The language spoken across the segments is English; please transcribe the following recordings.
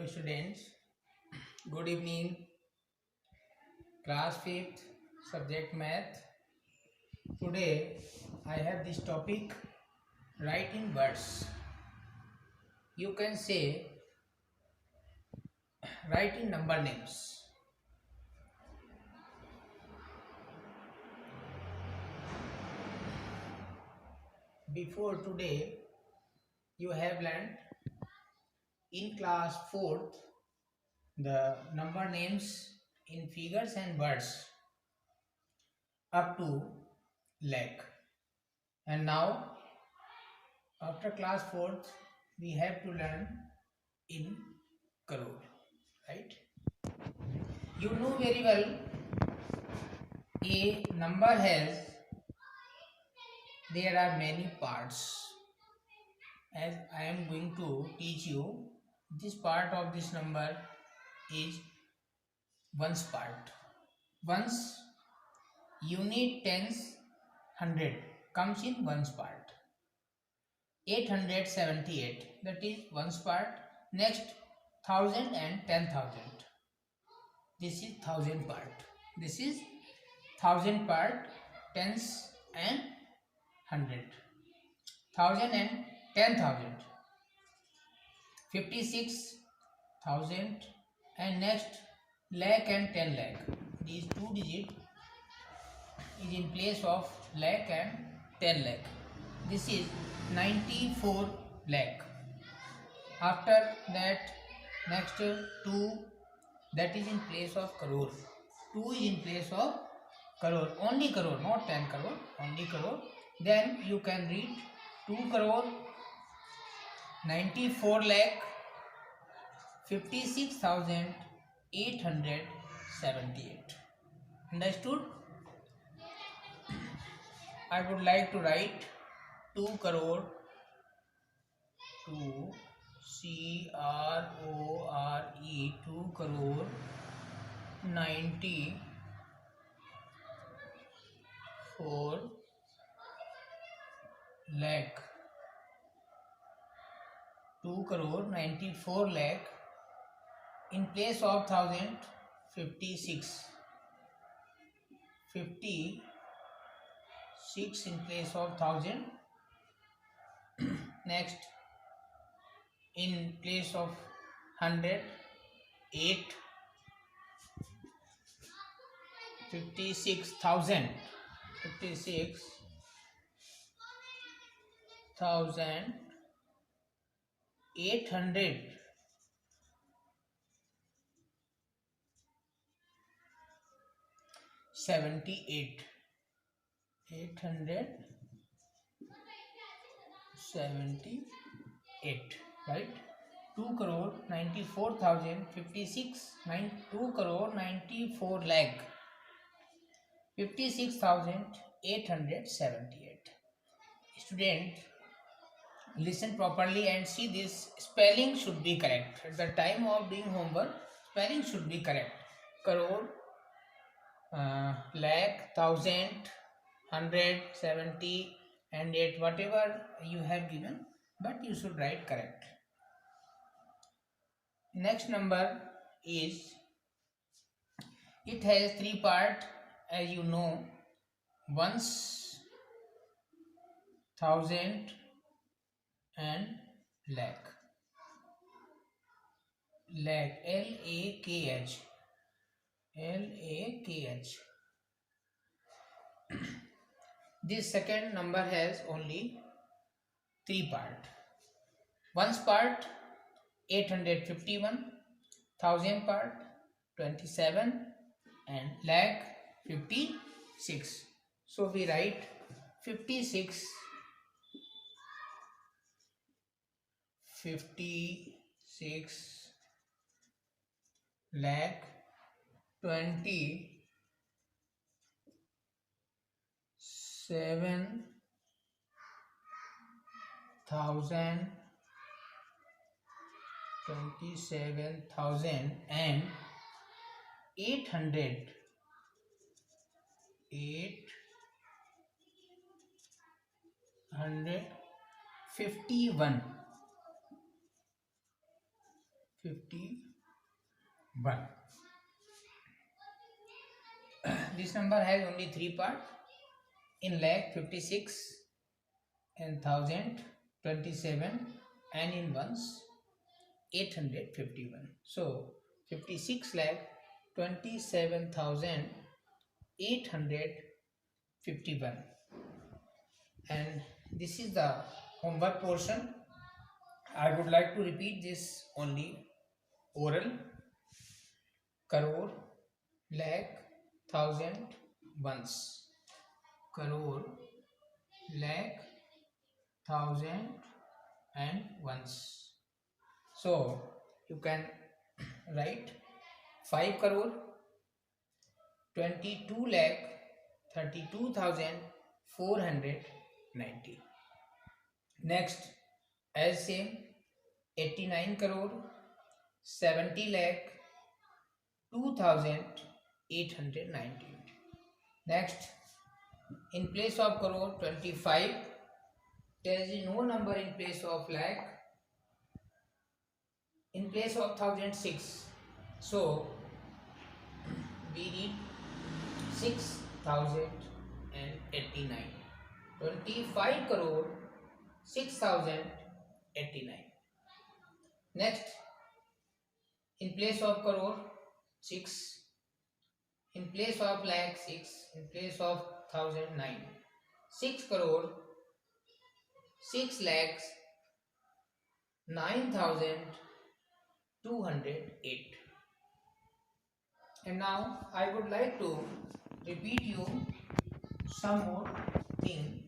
students, good evening. Class 5th, subject math. Today I have this topic, writing words. You can say writing number names. Before today, you have learned in class 4th the number names in figures and words up to lakh. And now, after class 4th, we have to learn in crore, right? You know very well a number there are many parts. As I am going to teach you, this part of this number is ones part. Ones, unit, tens, 100 comes in ones part. 878, that is ones part. Next, 1000 and 10,000. This is 1000 part. This is 1000 part, tens and 100. 1000 and 10,000. 56,000 and next lakh and 10 lakh. These two digits is in place of lakh and 10 lakh. This is 94 lakh. After that, next 2, that is in place of crore. 2 is in place of crore, only crore, not 10 crore, only crore. Then you can read 2 crore, 94 lakh, 56,878. Understood? I would like to write 2 crore, 2 C-R-O-R-E, 2 crore 94 lakh. 2 crore 94 lakh in place of 1000, 56. 56 in place of 1000. Next, in place of 100, 8. 56,000. 56,878. 878, right? 2 crore 94,000, 56, 2 crore 94 lakh, 56,878. Student, listen properly and see this. Spelling should be correct. At the time of doing homework, spelling should be correct. Crore, lakh, 1000, 100, 70 and 8, whatever you have given, but you should write correct. Next number is, it has 3 parts, as you know. Ones, 1000 and lakh. Lakh, L-A-K-H. L-A-K-H. This second number has only 3 parts. Ones part 851, 1000 part 27 and lakh 56. So we write 56 lakh 27,000 and 851. 51. This number has only three parts: in lakh 56, in thousand 27, and in ones 851. So 56 lakh 27,851. And this is the homework portion. I would like to repeat this only oral: crore, lakh, thousand, ones. Crore, lakh, thousand, and ones. So you can write 5 crore, 22 lakh, 32,490. Next, as same, 89 crore, 70 lakh, 2,890. Next, in place of crore 25, there is no number in place of lakh. In place of 1,006, so we need 6,089. 25 crore 6,089. Next, in place of crore 6, in place of lakh 6, in place of 1,009. 6 crore 6 lakhs 9,208. And now I would like to repeat you some more thing.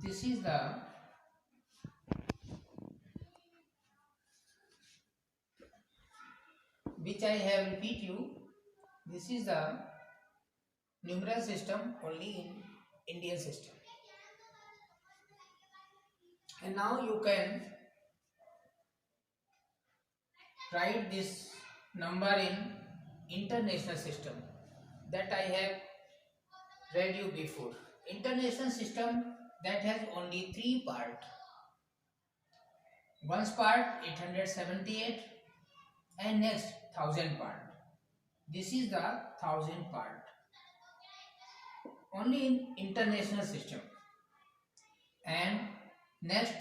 This is the which I have repeat you. This is the numeral system only in Indian system. And now you can write this number in international system that I have read you before. International system that has only three parts. One's part 878 and next 1,000 part. This is the 1,000 part. Only in international system. And next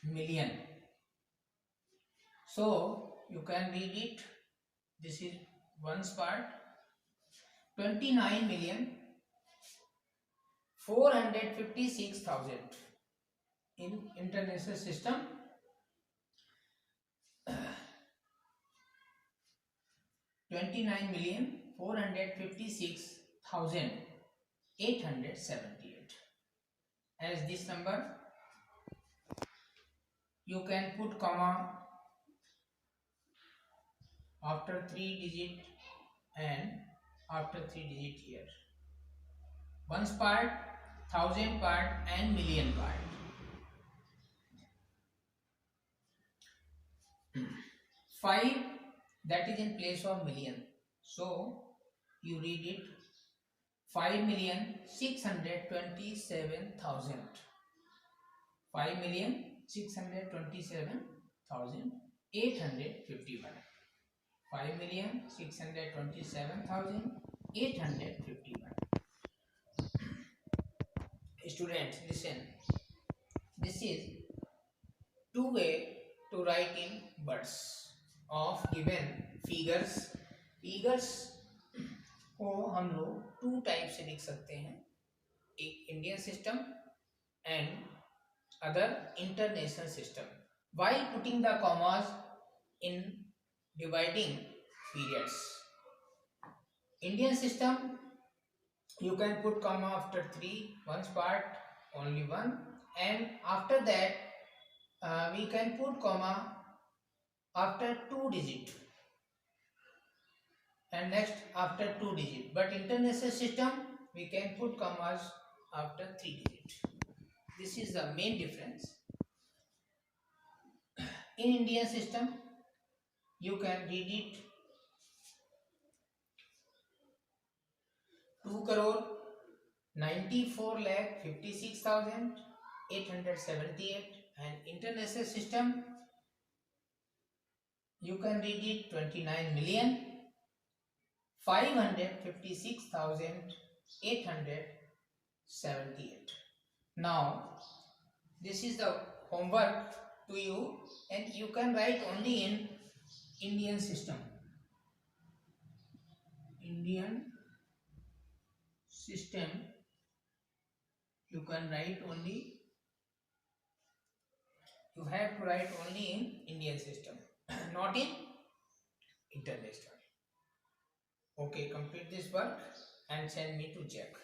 million. So you can read it. This is one's part 29,456,000 in international system. 29,456,878. As this number, you can put comma after 3 digit and after 3 digit here. One's part, 1,000 part, and million part. 5, that is in place of million. So you read it 5,627,000. 5,627,851. 5,627,851. Students, listen. This is two way to write in words of given figures. Figures को हम लोग to type से लिख सकते हैं, एक Indian system and other international system. While putting the commas in dividing periods. Indian system, you can put comma after 3, one's part only 1, and after that we can put comma after 2 digit and next after 2 digit, but international system we can put commas after 3 digit. This is the main difference. In Indian system you can read it 2,94,56,878, and international system you can read it 29,556,878. Now this is the homework to you, and you can write only in Indian system. Indian system you can write only, you have to write only in Indian system, not in international. Okay, complete this work and send me to check.